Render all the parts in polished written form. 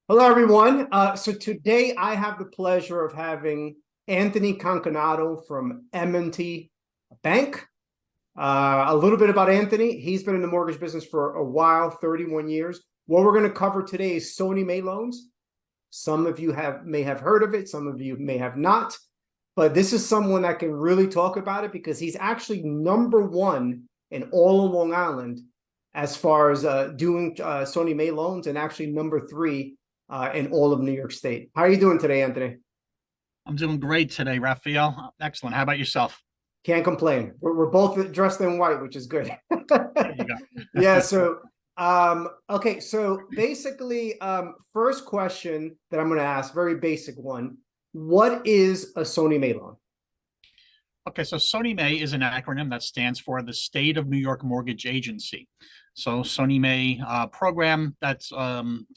Hello, everyone. So today I have the pleasure of having Anthony Coconato from M&T Bank. A little bit about Anthony. He's been in the mortgage business for a while, 31 years. What we're going to cover today is Sony May loans. Some of you may have heard of it. Some of you may have not. But this is someone that can really talk about it because he's actually number one in all of Long Island as far as doing Sony May loans, and actually number three in all of New York State. How are you doing today, Anthony? I'm doing great today, Raphael. Excellent. How about yourself? Can't complain. We're both dressed in white, which is good. There you Yeah, go. so okay, so basically, first question that I'm going to ask, very basic one. What is a Sony May loan? Okay, so Sony May is an acronym that stands for the State of New York Mortgage Agency. So Sony May program, that's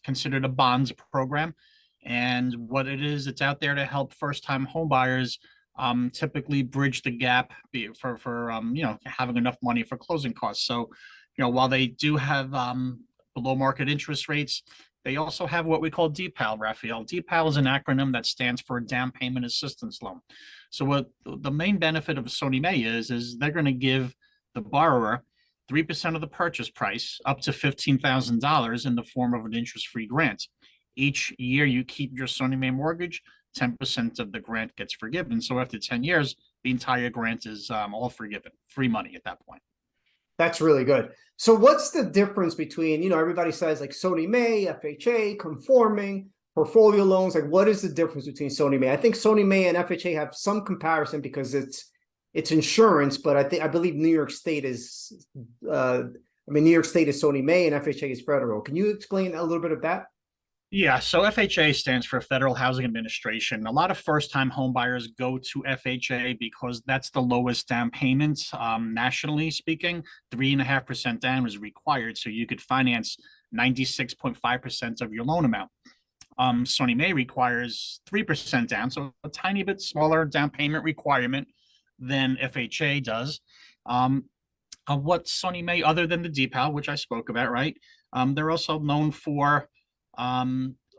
considered a bonds program. And what it is, it's out there to help first-time homebuyers typically bridge the gap for having enough money for closing costs. So, while they do have below market interest rates, they also have what we call DPAL, Raphael. DPAL is an acronym that stands for Down Payment Assistance Loan. So what the main benefit of Sony May is they're going to give the borrower 3% of the purchase price up to $15,000 in the form of an interest-free grant. Each year you keep your Sony May mortgage, 10% of the grant gets forgiven. So after 10 years, the entire grant is all forgiven, free money at that point. That's really good. So what's the difference between, everybody says like Sony May, FHA, conforming, portfolio loans? Like, what is the difference between Sony May? I think Sony May and FHA have some comparison because it's insurance, but I believe New York State is New York State is Sony May and FHA is federal. Can you explain a little bit of that? Yeah, so FHA stands for Federal Housing Administration. A lot of first-time home buyers go to FHA because that's the lowest down payment, nationally speaking. 3.5% down is required, so you could finance 96.5% of your loan amount. Sony May requires 3% down, so a tiny bit smaller down payment requirement than FHA does. What Sony May, other than the DPAL, which I spoke about, right? They're also known for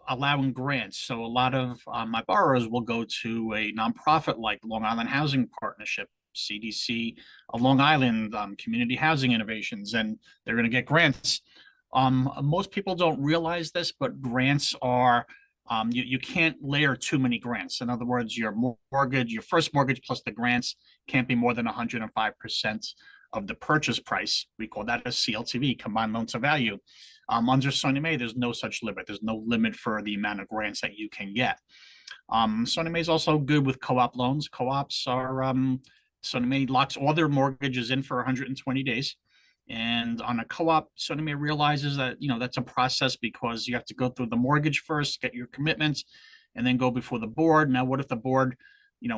allowing grants. So a lot of my borrowers will go to a nonprofit like Long Island Housing Partnership, CDC, Long Island Community Housing Innovations, and they're going to get grants. Most people don't realize this, but grants are you can't layer too many grants. In other words, your mortgage, your first mortgage plus the grants can't be more than 105% of the purchase price. We call that a CLTV, combined loan to value. Under Sony May, there's no such limit. There's no limit for the amount of grants that you can get. Sony May is also good with co-op loans. Co-ops are Sony May locks all their mortgages in for 120 days. And on a co-op, Sony May realizes that that's a process because you have to go through the mortgage first, get your commitments, and then go before the board. Now, what if the board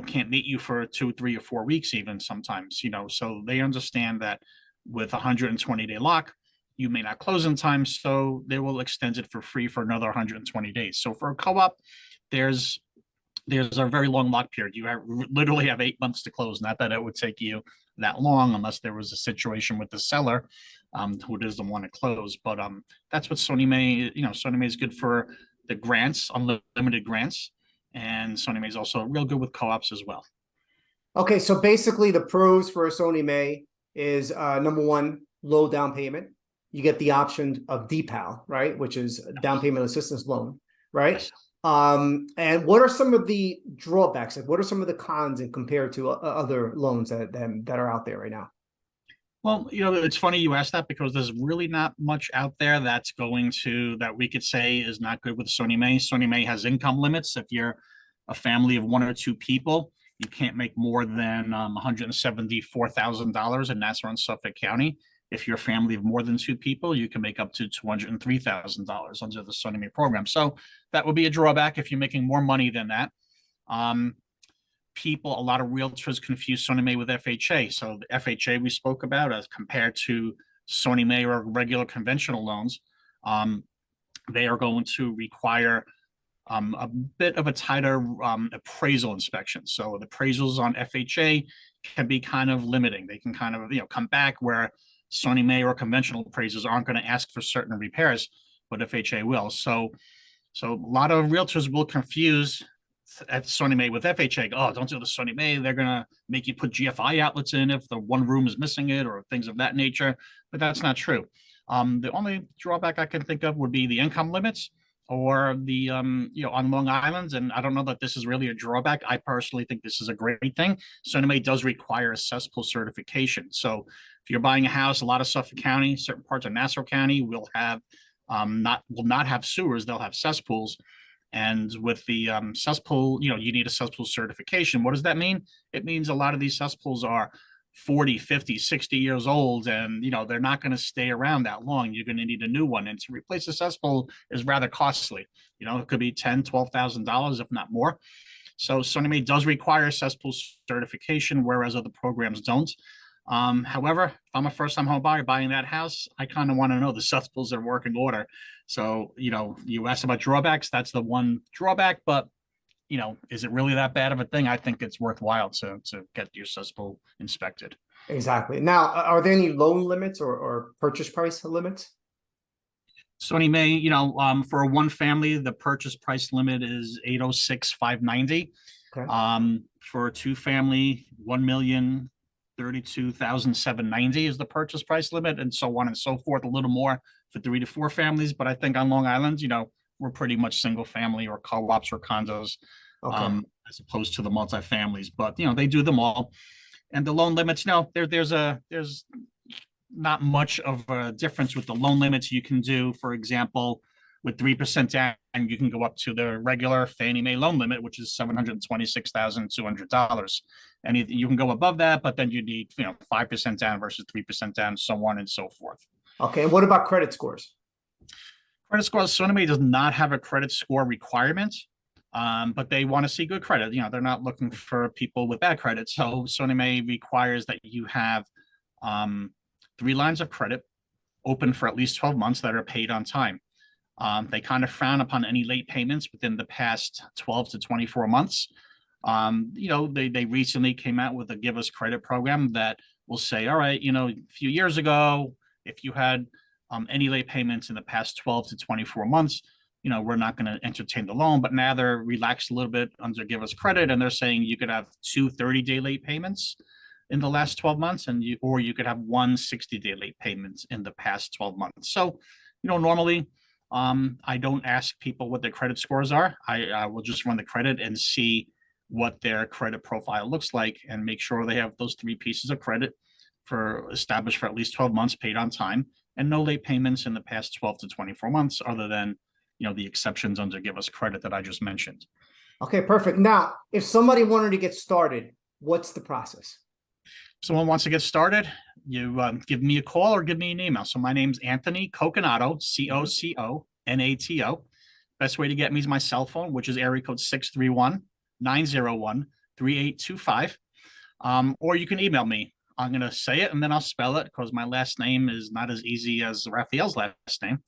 can't meet you for 2, 3, or 4 weeks even sometimes, so they understand that with 120-day lock, you may not close in time, so they will extend it for free for another 120 days. So for a co-op, there's a very long lock period. You literally have 8 months to close. Not that it would take you that long unless there was a situation with the seller who doesn't want to close. But that's what Sony May, Sony May is good for the grants, unlimited grants. And Sony May is also real good with co-ops as well. Okay, so basically the pros for a Sony May is number one, low down payment. You get the option of DPAL, right, which is down payment assistance loan, right? Yes. And what are some of the drawbacks? Like, what are some of the cons and compared to other loans that are out there right now? Well, it's funny you asked that because there's really not much out there that we could say is not good with Sony May. Sony May has income limits. If you're a family of 1 or 2 people, you can't make more than $174,000 in Nassau and Suffolk County. If you're a family of more than 2 people, you can make up to $203,000 under the Sony May program. So that would be a drawback if you're making more money than that. A lot of realtors confuse Sony May with FHA. So the FHA we spoke about as compared to Sony May or regular conventional loans, they are going to require a bit of a tighter appraisal inspection. So the appraisals on FHA can be kind of limiting. They can kind of come back where Sony May or conventional appraisers aren't going to ask for certain repairs, but FHA will. So So a lot of realtors will confuse at Sony May with FHA. Oh, don't do the Sony May. They're gonna make you put GFI outlets in if the one room is missing it or things of that nature. But that's not true. The only drawback I can think of would be the income limits or the on Long Island. And I don't know that this is really a drawback. I personally think this is a great thing. Sony May does require a cesspool certification. So if you're buying a house, a lot of Suffolk County, certain parts of Nassau County will have will not have sewers, they'll have cesspools. And with the cesspool, you need a cesspool certification. What does that mean? It means a lot of these cesspools are 40, 50, 60 years old, and they're not going to stay around that long. You're going to need a new one. And to replace a cesspool is rather costly. It could be $10,000, $12,000, if not more. So Sony May does require cesspool certification, whereas other programs don't. However, if I'm a first-time home buyer buying that house, I kind of want to know the cesspools are in working order. So, you asked about drawbacks. That's the one drawback, but is it really that bad of a thing? I think it's worthwhile to get your cesspool inspected. Exactly. Now, are there any loan limits or purchase price limits? Sony May, for a one family, the purchase price limit is 806,590. Okay. For a two family, 1,032,790 is the purchase price limit, and so on and so forth. A little more for 3 to 4 families, but I think on Long Island, we're pretty much single family or co-ops or condos, Okay. as opposed to the multifamilies. But they do them all, and the loan limits. There's not much of a difference with the loan limits. You can do, for example, with 3% down, you can go up to the regular Fannie Mae loan limit, which is $726,200. And you can go above that, but then you need 5% down versus 3% down, so on and so forth. Okay. And what about credit scores? Credit scores, Sony May does not have a credit score requirement, but they want to see good credit. They're not looking for people with bad credit. So Sony May requires that you have 3 lines of credit open for at least 12 months that are paid on time. They kind of frown upon any late payments within the past 12 to 24 months. They recently came out with a Give Us Credit program that will say, all right, a few years ago, if you had any late payments in the past 12 to 24 months, we're not going to entertain the loan. But now they're relaxed a little bit under Give Us Credit, and they're saying you could have 2 30-day late payments in the last 12 months, or you could have 1 60-day late payments in the past 12 months. So, normally, I don't ask people what their credit scores are. I will just run the credit and see what their credit profile looks like and make sure they have those 3 pieces of credit established for at least 12 months, paid on time, and no late payments in the past 12 to 24 months, other than, the exceptions under Give Us Credit that I just mentioned. Okay, perfect. Now, if somebody wanted to get started, what's the process? Someone wants to get started, you give me a call or give me an email. So my name's Anthony Coconato, Coconato. Best way to get me is my cell phone, which is area code 631-901-3825. Or you can email me. I'm going to say it and then I'll spell it because my last name is not as easy as Raphael's last name.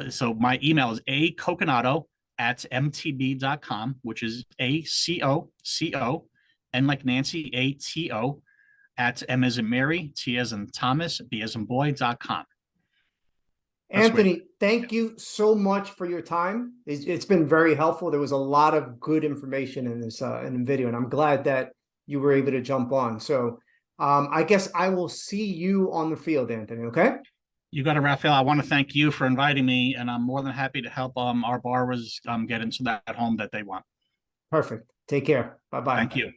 So my email is acoconato@mtb.com, which is ACOCO, N like Nancy, ATO, at M as in Mary, T as in Thomas, B as in boy.com. Anthony, thank you so much for your time. It's been very helpful. There was a lot of good information in this in the video, and I'm glad that you were able to jump on. So I guess I will see you on the field, Anthony, okay? You got it, Raphael. I want to thank you for inviting me, and I'm more than happy to help our borrowers get into that home that they want. Perfect. Take care. Bye-bye. Thank you.